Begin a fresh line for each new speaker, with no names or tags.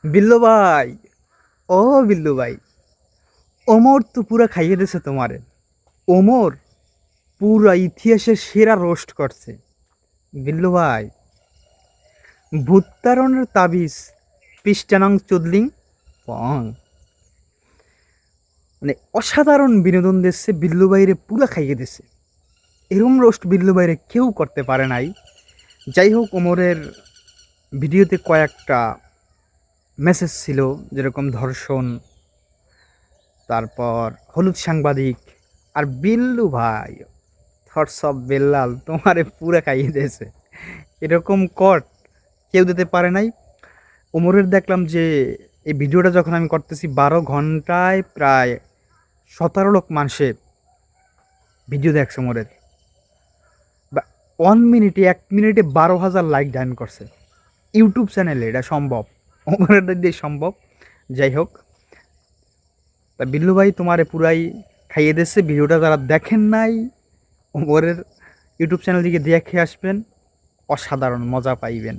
বিল্লু ভাই, ও বিল্লু ভাই, ওমর তো পুরা খাইয়ে দিছে তোমারে। ওমর পুরা ইতিহাসের সেরা রোস্ট করছে। বিল্লু ভাই, ভূতারণের তাবিজ পৃষ্ঠানং চুদলিং পং, মানে অসাধারণ বিনোদন দিচ্ছে। বিল্লু ভাইরে পুরা খাইয়ে দিছে। এরম রোস্ট বিল্লু ভাইরে কেউ করতে পারে নাই। যাই হোক, ওমরের ভিডিওতে কয়েকটা মেসেজ ছিল, যেরকম ধর্ষণ, তারপর হলুদ সাংবাদিক। আর বিল্লু ভাই, থটস অফ বেল্লাল তোমারে পুরা খাইয়ে দিয়েছে। এরকম কট কেউ দিতে পারে নাই। ওমরের দেখলাম যে এই ভিডিওটা যখন আমি করতেছি 12 ঘন্টায় প্রায় 17 লক্ষ মানুষে ভিডিও দেখছে ওমরের। বা 1 মিনিটে 1 মিনিটে 12,000 লাইক ডান করছে ইউটিউব চ্যানেলে। এটা সম্ভব, ওমরের দিক দিয়ে সম্ভব। যাই হোক, তা বিল্লু ভাই তোমারে পুরাই খাইয়ে দিচ্ছে। ভিডিওটা যারা দেখেন নাই, ওমরের ইউটিউব চ্যানেল থেকে দেখে আসবেন, অসাধারণ মজা পাইবেন।